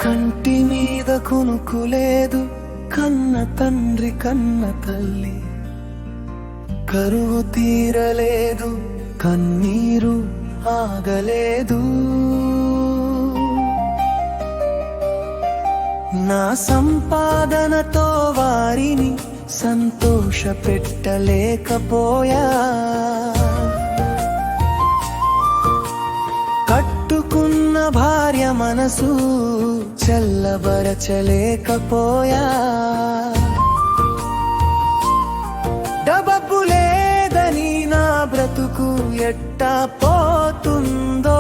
కంటి మీద కునుకులేదు, కన్న తండ్రి కన్న తల్లి కరువు తీరలేదు, కన్నీరు ఆగలేదు. నా సంపాదనతో వారిని సంతోష పెట్టలేకపోయా, కట్టుకున్న భార్య మనసు చల్లబరచలేకపోయా. డబ్బు లేదని నా బ్రతుకు ఎట్టా పోతుందో,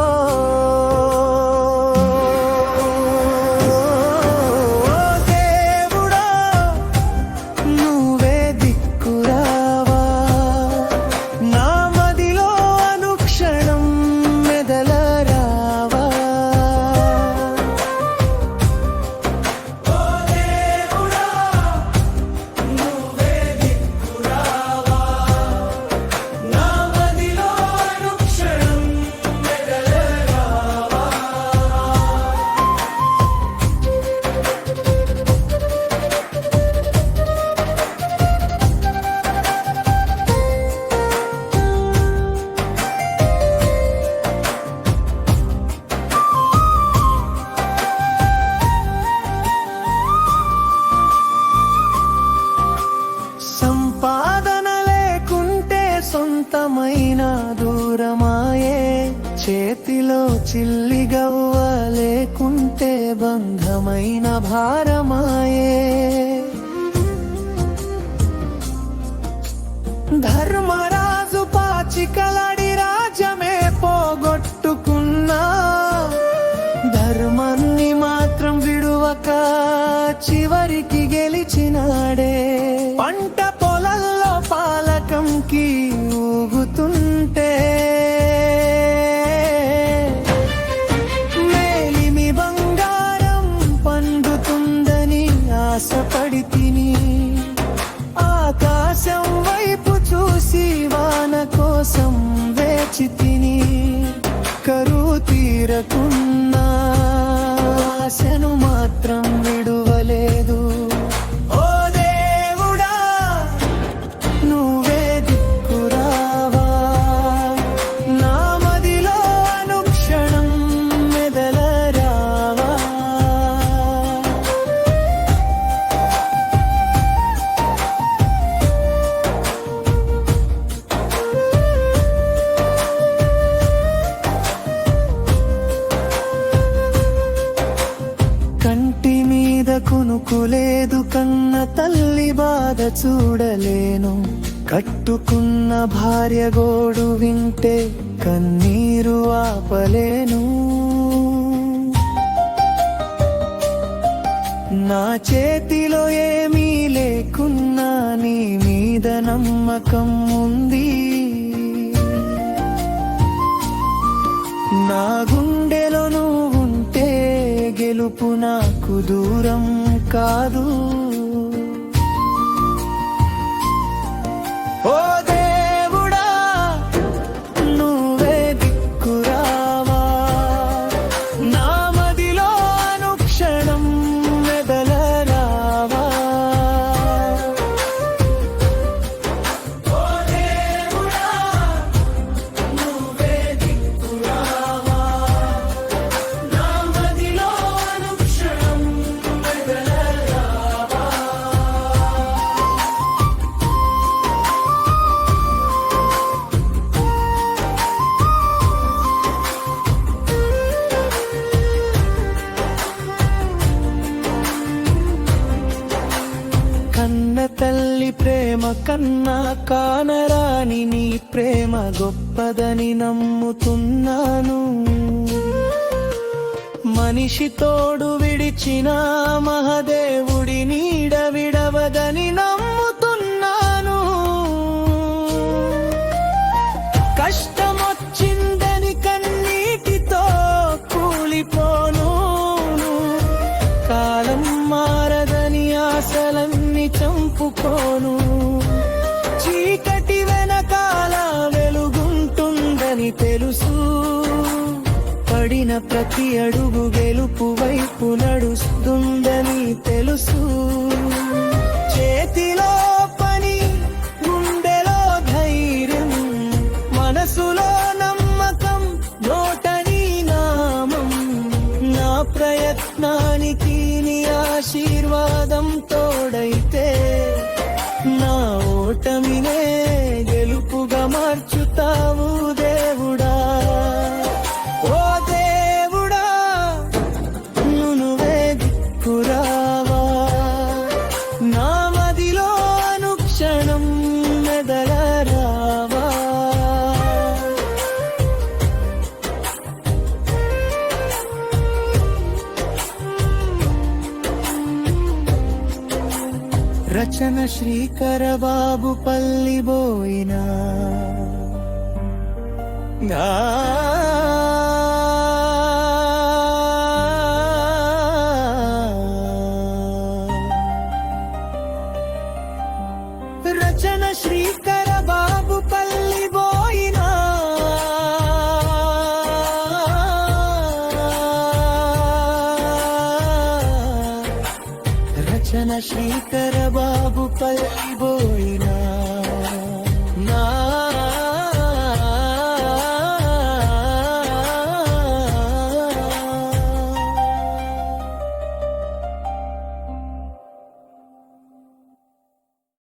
సంపాదన లేకుంటే సొంతమైన దూరమాయే, చేతిలో చిల్లిగవ్వ లేకుంటే బంధమైన భారమాయే. ధర్మరాజు పాచికలాడి రాజ్యమే పోగొట్టుకున్నా, ధర్మాన్ని మాత్రం విడువక చివరికి గెలిచినాడే. పంట పొలల్లో పాలకంకి ఊగుతుంటే మేలిమి బంగారం పండుతుందని ఆశపడి తిని, ఆకాశం వైపు చూసి వాన కోసం వేచి తిని, కరువు తీరకున్నా ఆశను మాత్రం విడువలేదు. కంటి మీద కునుకులేదు, కన్న తల్లి బాధ చూడలేను, కట్టుకున్న భార్య గోడు వింటే కన్నీరు ఆపలేను. నా చేతిలో ఏమీ లేకున్నా నీ మీద నమ్మకం ఉంది, నా గుండెలో నువ్వుంటే గెలుపు నాకు దూరం కాదు. ఓ దేవుడా నువ్వే దిక్కురావా, నా మదిలో అనుక్షణం మెదలరావా. ఓ దేవుడా నువ్వే దిక్కురావా, నా మదిలో అనుక్షణం మెదలరావా. కన్న తల్లి ప్రేమ కన్నా కానరాని నీ ప్రేమ గొప్పదని నమ్ముతున్నాను. మనిషి తోడు విడిచిన మహదేవుడి నీడ విడవదని నమ్ముతున్నాను. కష్టమొచ్చిందని కన్నీటితో కూలిపోను, కాలం మారదని ఆశలన్నీ చంపుకోను. చీకటి వెనకాల వెలుగుంటుందని తెలుసు, పడిన ప్రతి అడుగు గెలుపు వైపు నడుస్తుందని తెలుసు. చేతిలో పని, గుండెలో ధైర్యం, మనసులో నమ్మకం, నోటని నామం. నా ప్రయత్నానికి నీ ఆశీర్వాదం తోడైతే నా ఓటమినే గెలుపుగా మార్చుతావు దేవుడా. ఓ దేవుడా, నువ్వే దిక్కురావా, నా మదిలో అనుక్షణం మెదలరావా. రచన శ్రీకర బాబు పల్లిబోయినా. రచన శ్రీకర బాబు పల్లిబోయినా. రచన శ్రీకర బాబు పల్లిబోయినా.